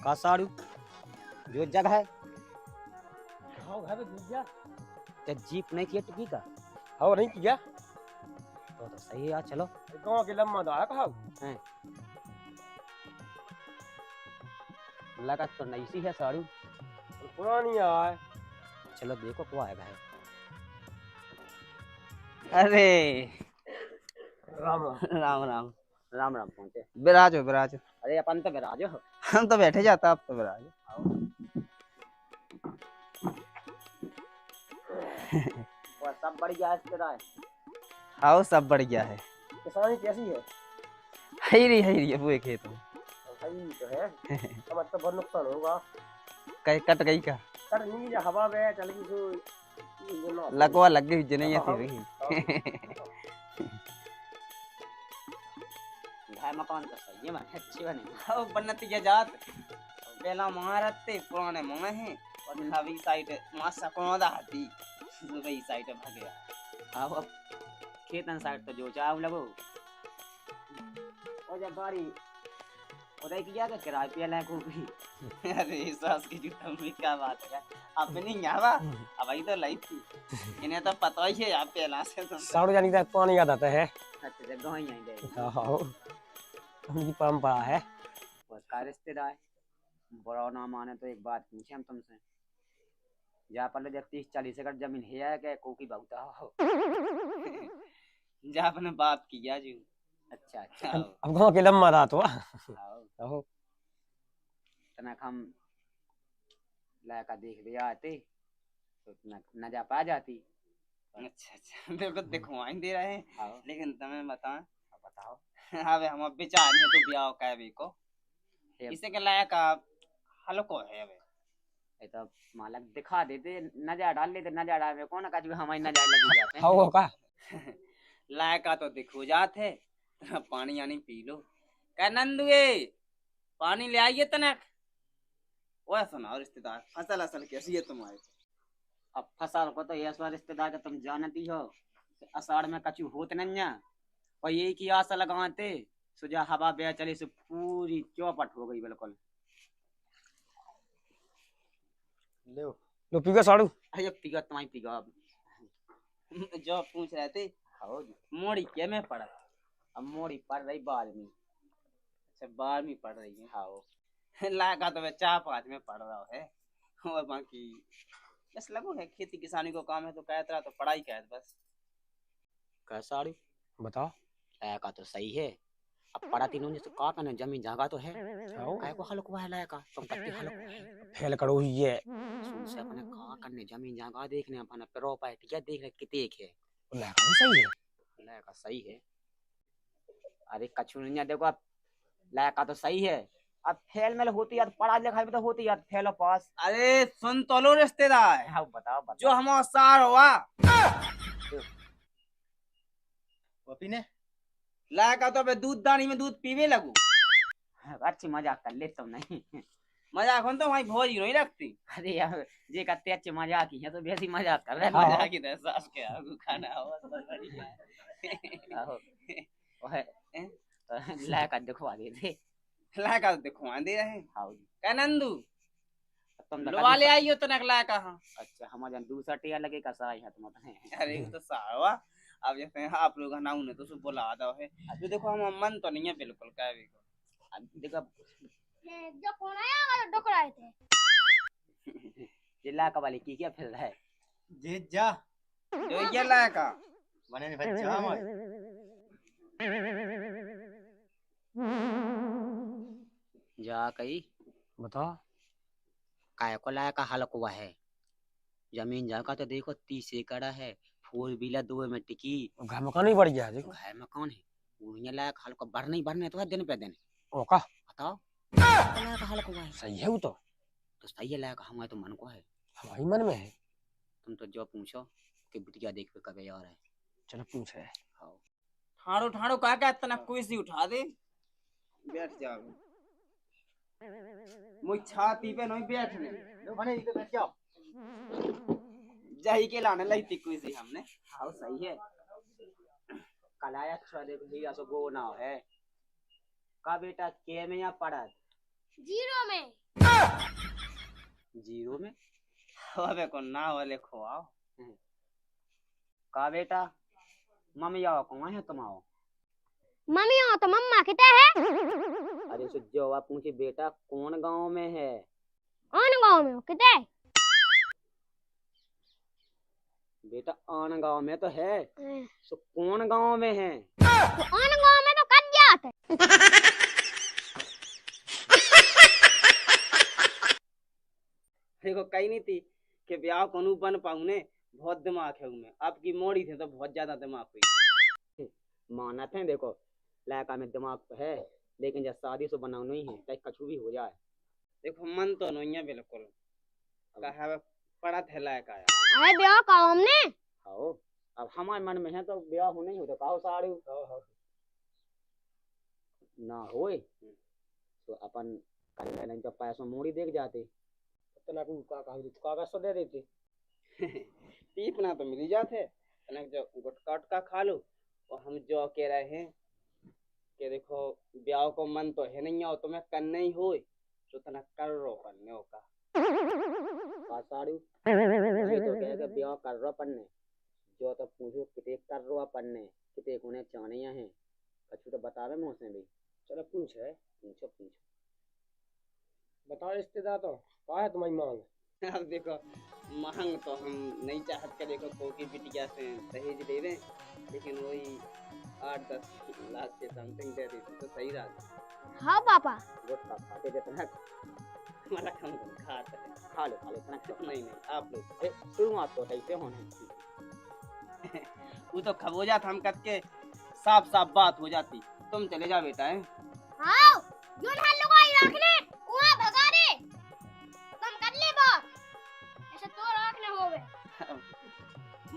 का साड़ू जो जगह है हाँ घर में घुस गया। ते जीप नहीं थी टिकी का हाँ नहीं किया। तो सही है यार चलो गाँव के लम्बा तो आया कहा। हैं लगा तो नहीं सी है साड़ू पुरानी आया। चलो देखो को आएगा है अरे राम राम राम राम राम पहुंचे बिराजो बिराजो। अरे अपन तो बिराजो हो हम तो बैठे जाता आप तो बिराजो। और सब बढ़िया है तेरा है आओ सब बढ़िया है। किसानी कैसी है? है रही है वो खेत में सही तो है। अब तो बहुत नुकसान होगा। कहीं कट गई का कर नहीं जा हवा में चल गई सो लगवा लग गई जने थी रही। घर मकान तो सही है मैं अच्छी बनी आओ बनती के जात पहला मारते पुराने मोए हैं और नवी साइड मासा कोदा हाथी दुबई साइड भाग गया। अब खेतन साइड तो जो चाव लगो और जब गाड़ी उदय किया तो किराए पे लायक हो गई अरे सास की जूता में क्या बात है अब नहीं आवा अब आई तो लाई थी इन्हें तो पता ही है आप पहला से तो साड़ू जानी का पानी याद आता है। अच्छा जगह ही आई गए हाँ उनकी परंपरा है। और का रिश्तेदार बड़ा ना माने तो एक बात पूछे हम तुमसे जा पर जब 30-40 एकड़ जमीन है क्या कोकी बहुता हो जा अपने बात किया जी। अच्छा अच्छा अब गाँव के लम्बा रात हुआ। आओ तनक हम लायका देख भी आते तो न जा पा जाती अच्छा अच्छा बिल्कुल दिखवाई दे रहे हैं आओ लेकिन तुम्हें बताएं बताओ अबे हम विचार में तो ब्याह का भी को हे- इसे के लायक हल्को है अबे ये तो मालक दिखा देते नजर डाल लेते नजर डाल में कौन का हमारी नजर लगी जाते हाँ वो का लायका तो दिखो जाते पानी यानी पी लो कह नंदुए पानी ले आइए तनक ओए सुनाओ रिश्तेदार फसल असल कैसी है तुम्हारी? अब फसल को तो ये सो रिश्तेदार का तुम जानती हो अषाढ़ में कछु होत नहीं है और यही की आशा लगाते सुजा हवा बे चली से पूरी चौपट हो गई बिल्कुल लो पीगा साड़ू। अरे पीगा तुम्हारी पीगा अब जो पूछ रहे थे आओ मोड़ी क्या में पड़ा? अब मोड़ी पड़ रही 12वीं अच्छा 12वीं पढ़ रही है। आओ लागा तो मैं 4-5 में पढ़ रहा है और बाकी बस लगो है खेती किसानी को काम है तो कहत रहा तो पढ़ाई कहत बस कैसा बताओ। लायका तो सही है अब पढ़ा तीनों ने तो का करना जमीन जगह तो है काय को हल्को है लायका तुम कत्ते हल्को फैल करो ही है। सुन से अपने का करने जमीन जगह देखने अपने पेरो पाए क्या देख रहे किते है लायका भी सही है। लायका सही है अरे कछु नहीं देखो अब लायका तो सही है अब फेल में होती यार पढ़ा लिखा भी तो होती यार फेल पास अरे सुन तो लो रिश्तेदार हाँ बताओ जो हमारा सार हुआ पीने लायका तो मैं दूध दानी में दूध पीवे लगू अच्छी मजाक कर ले तुम नहीं मजाक हो तो भाई भोज ही नहीं रखती अरे यार जे करते अच्छे मजाक ही है तो वैसी मजाक कर रहे हाँ। मजाक ही तो सास के आगू खाना हुआ तो बढ़िया आहो ओए लायका दिखवा दे दे लायका तो दिखवा दे रहे हैं हाँ कह नंदू तुम लवा ले आइयो तो नक लायका हाँ अच्छा हमारे दूसरा टिया लगे का साई है तुम अपने अरे वो तो सारवा अब जैसे आप लोग ना उन्हें तो सब बुला दो है तो देखो हम मन तो नहीं है बिल्कुल क्या भी को देखो जो कौन आया डोकराए थे जिला का वाली की क्या फिर रहा है जी जा जो ये लायका बने ने बच्चा हमारे जा कही बताओ। काय को लाया का हलक हुआ है जमीन जगह तो देखो 30 एकड़ है 4 व्हीलर 2 में टिकी घर मकान नहीं बढ़ गया देखो। घर में कौन है उन्हें लायक हल्का भरने ही भरने तो है दिन पे दिन ओ का बताओ लायक हल्क हुआ है सही है वो तो सही है लायक हमारे तो मन को है हमारी मन में है। तुम तो जो पूछो कि बिटिया देख पे कभी और है चलो पूछ है। हाँ ठाड़ो ठाड़ो का क्या इतना कोई सी उठा दे बैठ जाओ मुझ छाती पे नहीं बैठने लो बने इधर बैठ जाओ। जाही के लाने लाई थी कोई सी हमने हाँ सही है कल आया अच्छा देखो ही ऐसा गो ना है का बेटा के में या पढ़ा 0 में जीरो में। अबे को ना वाले खोआओ। का बेटा मम्मी आओ कौन है तुम आओ। मम्मी हो तो मम्मा कितना है? अरे सो जवाब पूछे बेटा कौन गांव में है। कौन गांव में हो कितना है? बेटा आन गांव में तो है, सो कौन गांव में है। कौन गांव में तो कट जाते। देखो कही नहीं थी कि ब्याह को बन पाऊँ ने, बहुत दिमाग है उनमें। आपकी मोड़ी थे तो बहुत ज्यादा दिमाग हुई। माना थे देखो लड़का में दिमाग तो है, लेकिन जब शादी से बनाना ही है चाहे कछु भी हो जाए। देखो मन तो नहीं है बिल्कुल, कहा पड़ा थे लायक आया। अरे ब्याह का हमने आओ अब हमारे मन में है तो ब्याह हो नहीं हो तो कहो साड़ी ना होए तो अपन कर लेना, जब पैसों मोड़ी देख जाते तो कागज तो दे देते। टीपना तो मिल जाते, जो गुटका उटका खा लो। और हम जो कह रहे हैं कि देखो ब्याह को मन तो है नहीं, और तुम्हें करना ही हो तो तना कर रो पन्ने का साड़ी ये तो कहेगा ब्याह कर रो पन्ने, जो तो पूछो किते कर रो पन्ने किते कोने चानिया हैं कछु तो बतावे मुँह से भी। चलो पूछो पूछो बताओ रिश्तेदार तो का है तुम्हारी मांग। अब देखो मांग तो हम नहीं चाहत के देखो कोकी बिटिया से दहेज दे दें, लेकिन वही 8-10 लाख के समथिंग दे देती तो सही रहा। हाँ पापा गुटखा खाते जितना हमारा कम खाता है। खा लो इतना नहीं आप लोग शुरुआत तो ऐसे होने वो तो खबोजा था हम कद के साफ साफ बात हो जाती। तुम चले जा बेटा है। हाँ जो ना लुगाई रखने वहाँ भगा दे, तुम कर ले बात ऐसे तो रखने होवे।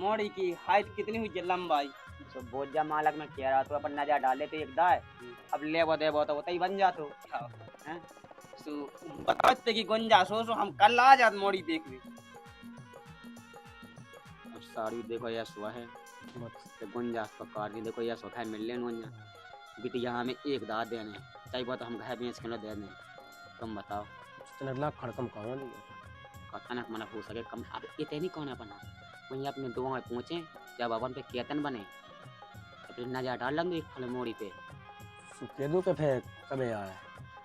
मोड़ी की हाइट कितनी हुई लंबाई? तो बोझा मालक में कह रहा तो अपन नजर डाले तो एक दाए अब ले वो दे वो तो ही बन जा तो हैं। सो बताते कि गुंजा सो हम कल आ जात मोड़ी देख ली। अब साड़ी देखो यह सुहा है तो गुंजास तो कार भी देखो यह सोता है मिल लेन गुंजा बिटिया हमें एक दाद देने चाहिए बात हम घर बेच के दे दें। तुम बताओ चलना खड़कम कहाँ नहीं कथनक मन हो सके कम अब इतने नहीं कौन बना वहीं अपने दो में पहुंचे जब अपन पे केतन बने अपने नजर डाल लंग एक फल मोड़ी पे कह दो कि फिर कभी आया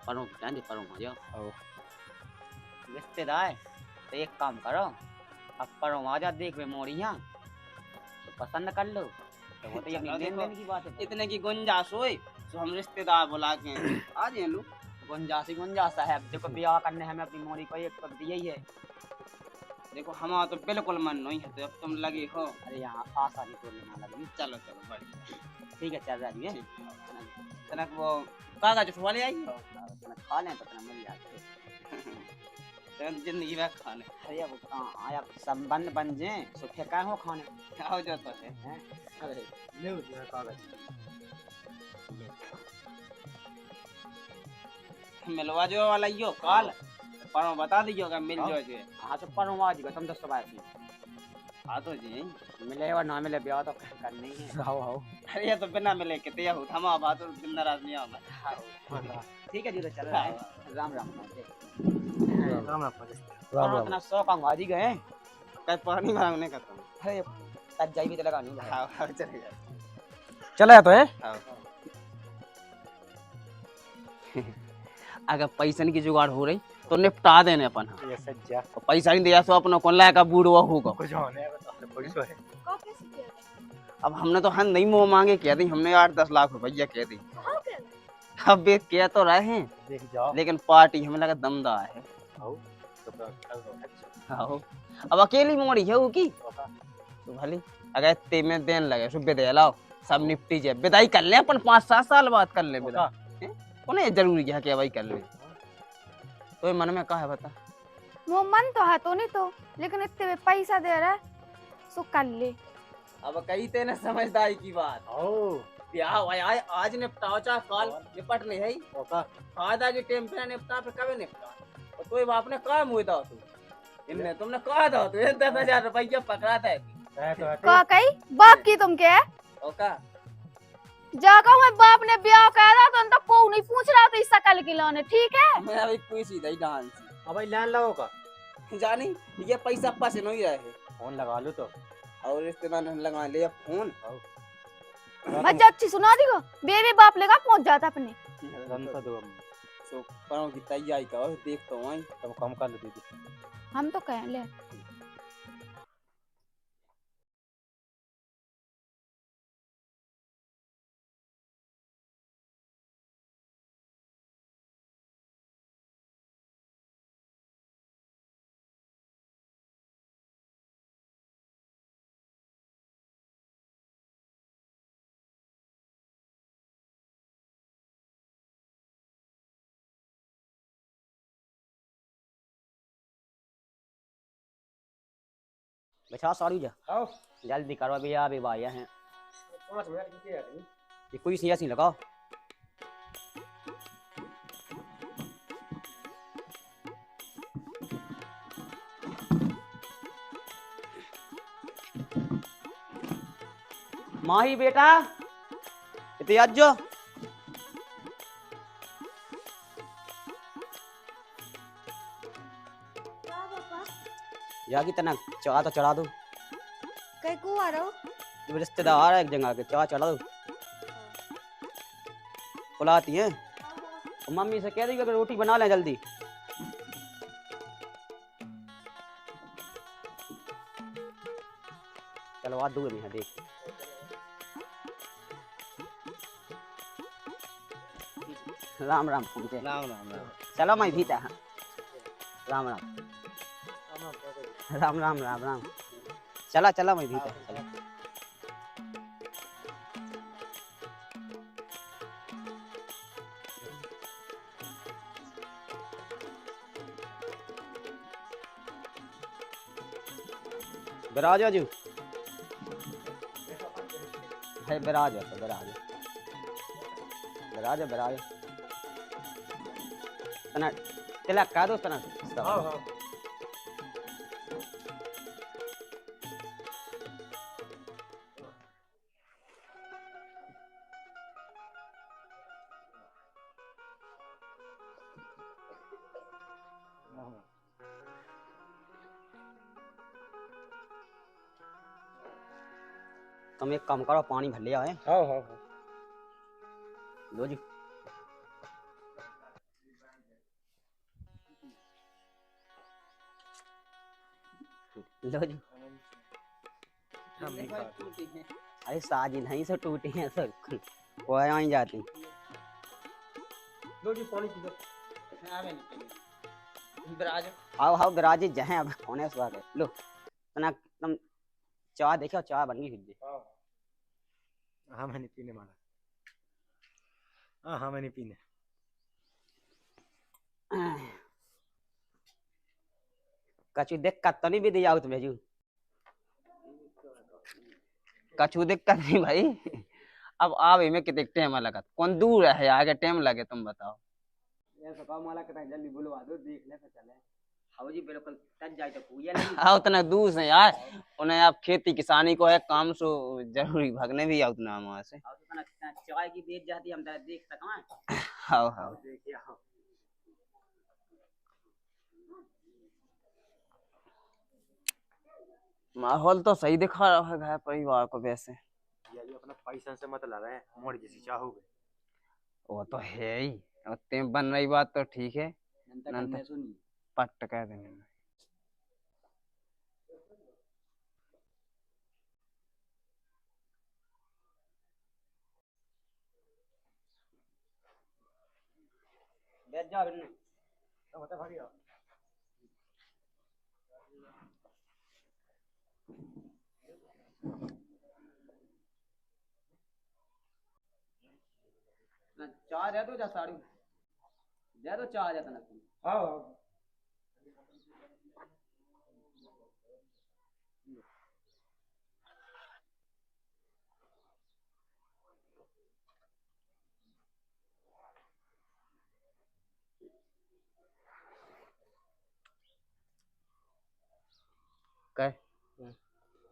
परों जान दे परों आ जाओ आओ रिश्तेदार तो एक काम करो अब परों आ जा देख वे मोड़ी यहाँ तो पसंद कर लो तो वो तो अपनी लेन देन की बात है। इतने की गुंजाइश होई तो हम रिश्तेदार बुला के आ जाए लो। गुंजाइश है देखो ब्याह करने हमें अपनी मोड़ी को एक पद दिया ही है। देखो हमारा तो बिल्कुल मन नहीं है, तो अब तुम लगे हो। अरे यहाँ आसानी तो लेना लगी। चलो चलो बढ़िया ठीक है चल रही है तनक वो कागज उठवा ले आई खा लें तो मिल जाते जिंदगी में खाने। अरे अब आया संबंध बन जाए तो फेंका हो खाने आओ जो तो है। अरे ले उठा कागज मिलवा जो वाला यो काल पर बता दियो का मिल जो जे। हाँ तो परवाज का तुम तो सुबह हाँ तो जी मिले और ना मिले ब्याह तो करनी है। आओ आओ अरे ये तो बिना मिले कितने हो हम बात तो दिन नाराज नहीं आ। ठीक है जी तो चल रहा है राम राम राम राम राम इतना सौ का वाजी गए कहीं पानी मांगने का तुम। अरे तब जाई भी तो लगा नहीं हाँ हाँ चले जाओ चला तो है। हाँ अगर पैसन की जुगाड़ हो रही तो निपटा देने अपन। ये सज्जा तो पैसा नहीं दिया तो अपना कौन लाया का बूढ़ हुआ होगा। कुछ होने बता कोई सो है कौन कैसे किया? अब हमने तो हन नहीं मुँह मांगे कह दी, हमने 8-10 लाख रुपया कह दी। हाँ क्या? अब ये कह तो रहे हैं देख जाओ लेकिन पार्टी हमें लगा दमदार है। आओ तो कल अच्छा आओ अब अकेली मोड़ी है वो की तो भली अगर ते में देन लगे सो दे लाओ सब निपटी जाए। विदाई कर ले अपन 5-7 साल बाद कर ले विदाई। कोने जरूरी है कि भाई कर ले तो मन में का है बता। वो मन तो है तो नहीं तो लेकिन इतने में पैसा दे रहा है सो कर ले। अब कही तेने समझदारी की बात आओ ब्याह आए आज निपटाओ चाहे कल निपट ले है ओका फायदा के टाइम पे निपटा पे कभी निपटा और कोई बाप ने काम हुआ था तू इनने तुमने कहा था तू 10,000 रुपया पकड़ा था है तो का कही बाप की तुम क्या ओका जागा मैं बाप ने ब्याह करा था तो उनका कोई नहीं पूछ रहा था इस शकल की लाने ठीक है। मैं अभी कोई सीधा ही डांस अब लाइन लगो का जानी ये पैसा पास नहीं रहे फोन लगा लो तो और रिश्तेदार ने लगा लिया फोन। बच्चा अच्छी सुना दी को बेबी बाप लेगा पहुंच जाता अपने। तो दो सो परों की तैयारी करो देख तो वहीं तुम कम कर लो दीदी। हम तो कह ले बचा साड़ी जा आओ जल्दी करो अभी अभी भाई हैं 5 मिनट की है नहीं। ये कोई सी ऐसी लगाओ। माही बेटा इतने आज जो जागी तना चाह तो चढ़ा दो। कहीं को आ रहा हो? जब रिश्तेदार है एक जगह के चाह चढ़ा दो बुलाती हैं। और मम्मी से कह दी कि रोटी बना लें जल्दी। चलो आ दूर नहीं देख राम राम पूछे राम राम राम। चलो मैं भी था राम राम राम राम राम राम चला चला मैं भी था चला। बिराजो जू है बिराजो तो बिराजो बिराजो बिराजो तना तिलक का दो तना हाँ हाँ तुम एक काम करो पानी भर ले आए हाँ हाँ हाँ लो जी। लो जी अरे साजी नहीं से टूटी है सर कोई आई जाती। लो जी पानी पी लो। आओ आओ बिराजी जहाँ अब कौन है इस बात है लो तना तुम चाय देखो चाय बन गई। हाँ हाँ मैंने पीने माना। हाँ हाँ मैंने पीने। कछु दिक्कत तो नहीं भी दिया तुम्हें जू कछु दिक्कत नहीं भाई। अब आवे में कितने टाइम लगा कौन दूर है आगे टाइम लगे तुम बताओ। ऐसा काम वाला कितना जल्दी बुलवा दो देख ले तो चले। अब जी बिल्कुल तज जाए तो पूजा नहीं आओ उतना दूर से यार उन्हें आप खेती किसानी को है काम सो जरूरी भागने भी आओ उतना वहां से चाय की देर जाती हम देख सका। हाँ हाँ माहौल तो सही दिखा रहा है परिवार को वैसे। ये अपना पैसा से मतलब है मोड़ जैसी चाहोगे। वो तो है ही ते बन रही बात तो ठीक है पट कह देंगे। बैठ जाओ तो होता भागी आओ। चाय दे दो जा साड़ी दे दो चाय जाता ना तुम। हाँ हाँ कह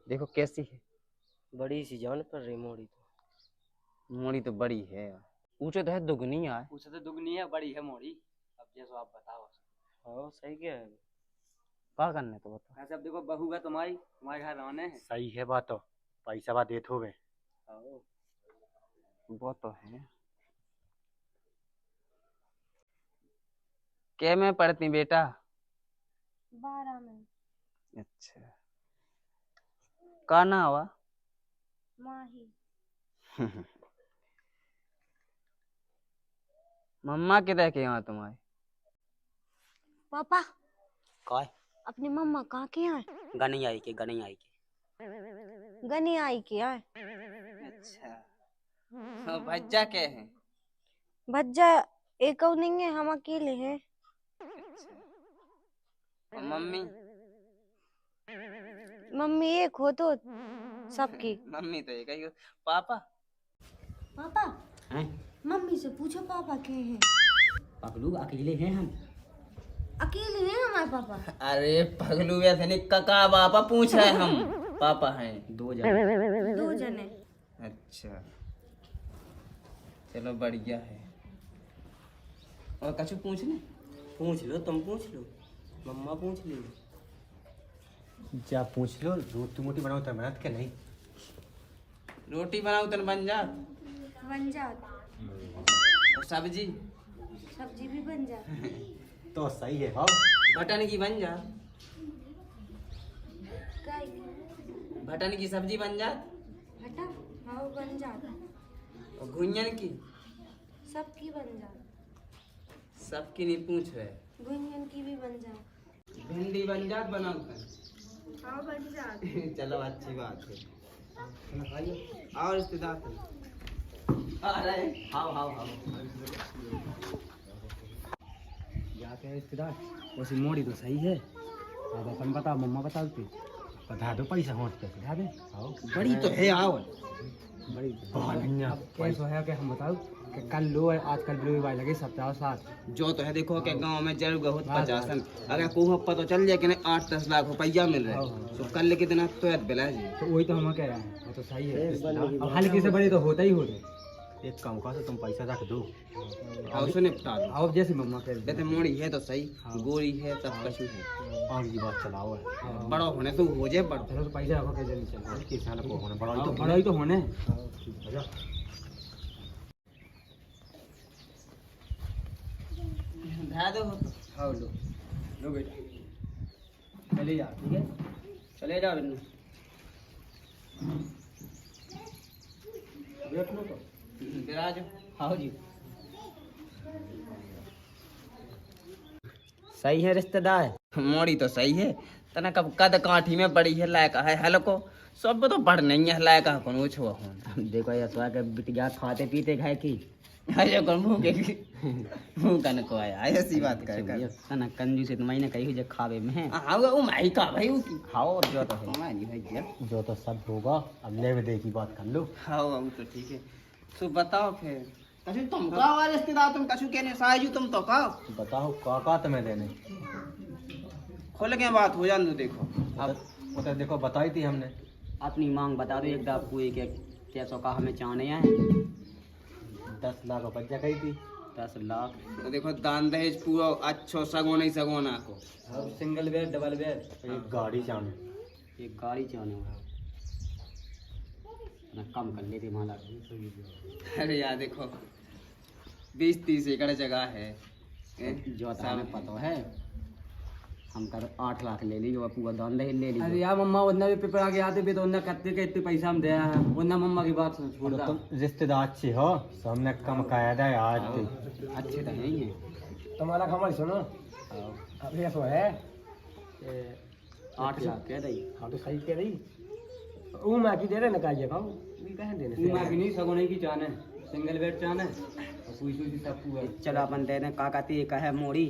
देखो कैसी है बड़ी सी जान पर रही मोड़ी तो। मोड़ी तो बड़ी है ऊंचे तो है दुगनी है। उसे तो दुगनी है बड़ी है मोड़ी। अब जैसो आप बताओ। हाँ सही क्या है। क्या करने तो बता। ऐसे अब देखो बहू है तुम्हारी, तुम्हारे घर रहने है। सही है बात तो, पैसा बात देत होवे। वो तो है। क्या में पढ़ती बेटा? 12 में। अच्छा, का ना हुआ? माही। मम्मा किधर के यहाँ तुम्हारे? पापा काय अपनी मम्मा कहाँ के हैं? गनी आई के गनी आई के हैं। अच्छा, तो भज्जा के हैं? भज्जा एक और नहीं है, हम अकेले हैं। और मम्मी? मम्मी एक हो तो सबकी। मम्मी तो एक ही हो। पापा? पापा हैं? मम्मी से पूछो पापा के हैं। पगलू अकेले हैं हम। अकेले हैं हमारे पापा। अरे पगलू ऐसे नहीं, कका पापा पूछ रहे हम। पापा हैं 2 जने। 2 जने। अच्छा, चलो बढ़िया है। और कछु पूछने? पूछ लो, तुम पूछ लो, मम्मा पूछ ली। जा पूछ लो, रोटी मोटी बनाओ तो मेहनत के नहीं। रोटी बनाऊ तो बन जा। बन जात। और सब्जी? सब्जी भी बन जात। तो सही है हाँ। भटन की बन जा। काय भटन की सब्जी बन जा। हटा हाँ बन जात। और घुइयन की? सबकी बन जात। सबकी नहीं पूछ रहे। गुंजन की भी बन जात। भिंडी बन जात बनाऊ कर। हाँ बन जात। चलो अच्छी बात है। और रिश्तेदार आ रहे? हाँ क्या क्या रिश्तेदार? वैसे मोड़ी तो सही है। अब अपन बताओ, मम्मा बताओ तो। बता दो पैसा होट पे बता दे। आओ बड़ी तो है। आओ बड़ी बढ़िया। कैसे है कि हम बताओ कि कल लो आजकल ब्लू वाई लगे सप्ताह साथ। जो तो है देखो कि गांव में जरूर बहुत 50 अगर को पता चल जाए कि नहीं 8-10 लाख रुपया मिल रहा है तो कल के दिन तो बिला जी। तो वही तो हम कह रहे हैं, वो तो सही है। अब हल्के से बड़े तो होता ही होते। एक काम करो, तुम पैसा रख दो और उसे निपटा दो। अब जैसे मम्मा कह रहे जैसे मोड़ी है तो सही, गोरी है तब कछु है। और ये बात चलाओ है। बड़ा होने तो हो जाए बड़ा। चलो तो पैसा रखो कैसे नहीं चल। किसान को होने बड़ा तो तो बड़ा ही तो होने। धा दो। हाँ लो बेटा चले जा, ठीक है। चले जाओ बिन्नू। देख लो तो। विराज हाँ जी। सही है रिश्तेदार। मोड़ी तो सही है। तना कब कद काठी में बड़ी है लायका है हल्को सब तो बढ़ नहीं है लायका कौन छुआ हूं। देखो ये स्वाद के बिटिया खाते पीते खाए की। अरे कौन मुंह के मुंह कन को आया ऐसी बात कर कर। तना कंजूस है तो मैंने कही जे खावे में है। हां वो माई का भाई वो की खाओ अब जो तो है। हमारी भाई क्या। जो तो सब होगा, अब ले दे की बात कर लो। हाँ वो तो ठीक है। तो बताओ फिर कछु तुम का वाले रिश्तेदार तुम कछु कहने साजू तुम तो का बताओ काका तुम्हें देने। खोल के बात हो जान दो। देखो अब वो तो देखो बताई थी हमने। अपनी मांग बता दो एक आपको एक कैसो का हमें चाहने हैं। 10 लाख रुपया कही थी। 10 लाख। तो देखो दान दहेज पूरा अच्छो सगोना ही सगोना को। अब सिंगल बेड डबल बेड एक गाड़ी चाहने। एक गाड़ी चाहने वाला ना कम कर लेते माला। अरे यार देखो 20-30 एकड़ जगह है। जो तो हमें पता है हम कर 8 लाख ले लीजिए पूरा दान दहेज ले अरे लीजिए। यार मम्मा उतना भी पेपर आगे आते भी तो उन्ना करते के इतने पैसा हम दे रहे हैं। उन्ना मम्मा की बात छोड़ दो। तुम रिश्तेदार अच्छे हो, तो हमने कम कायदा है आज तो। अच्छे तो हैं ही हैं। तुम्हारा खबर सुनो। अब ये सो है 8 लाख कह रही। हाँ तो सही कह रही। वो मैं की दे रहे ना काजे खाओ भी कहे देने। वो मैं की नहीं सगो नहीं की चाहने सिंगल बेड चाहने और कोई कोई सब पूरा। चलो अपन दे दें काका ती का है मोड़ी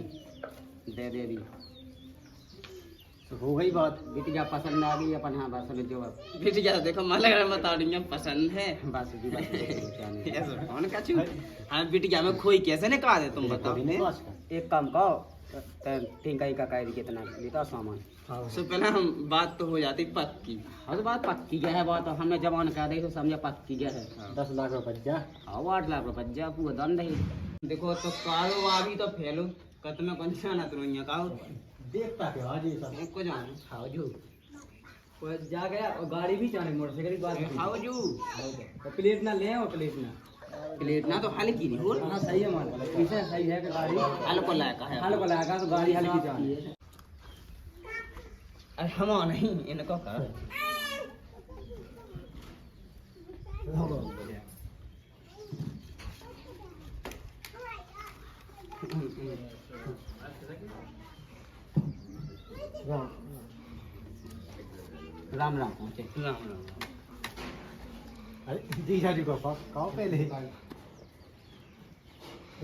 दे दे दी तो हो गई बात। बिटिया पसंद आ गई अपन। हाँ बस हमें जो बिटिया देखो माला बता रही पसंद है। बस जी बस ऐसा कौन कछु हाँ बिटिया में खोई कैसे निकाल दे तुम बताओ। एक काम करो टिंका का कह दी कितना लेता सामान। तो पहले हम बात तो हो जाती पक्की। हाँ तो बात पक्की क्या है बात हमने जवान कह दी तो समझा पक्की क्या है। 10 लाख रुपया। हाँ 8 लाख रुपया पूरा दंड है। देखो तो कारो अभी तो फैलो कत में कौन सा ना तुम यहाँ का देखता के आज ये सब को जाने खाओ जो वो जा गया और गाड़ी भी जाने मोटरसाइकिल की बात नहीं। खाओ जू और प्लेट ना ले और प्लेट ना प्लेट ना तो हल्की नहीं हो हाँ सही है माना पीछे सही है कि गाड़ी हल्को लायका है हल को लगा तो गाड़ी हल्की जाने अरे हम नहीं इनको कर राम राम पहुंचे राम राम अरे जीजा जी को खाओ पहले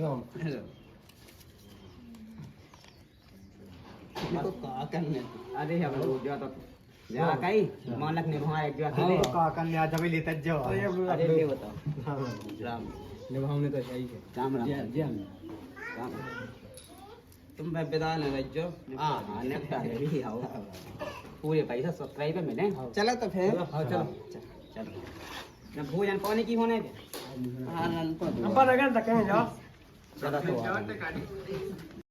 राम तो का करने अरे हम लोग जो तो जा कई मालक ने वहां एक जो अकेले का कन्या जब लेता जाओ अरे ये बताओ राम निभावने तो सही है राम राम जी हम राम तुम मैं विदा न रहो हां नेता भी आओ पूरे पैसा सब्सक्राइबर मिले चलो तो फिर चलो चलो ना भोजन पानी की होने के हां नन को अपन अगर तक जाओ चलो तो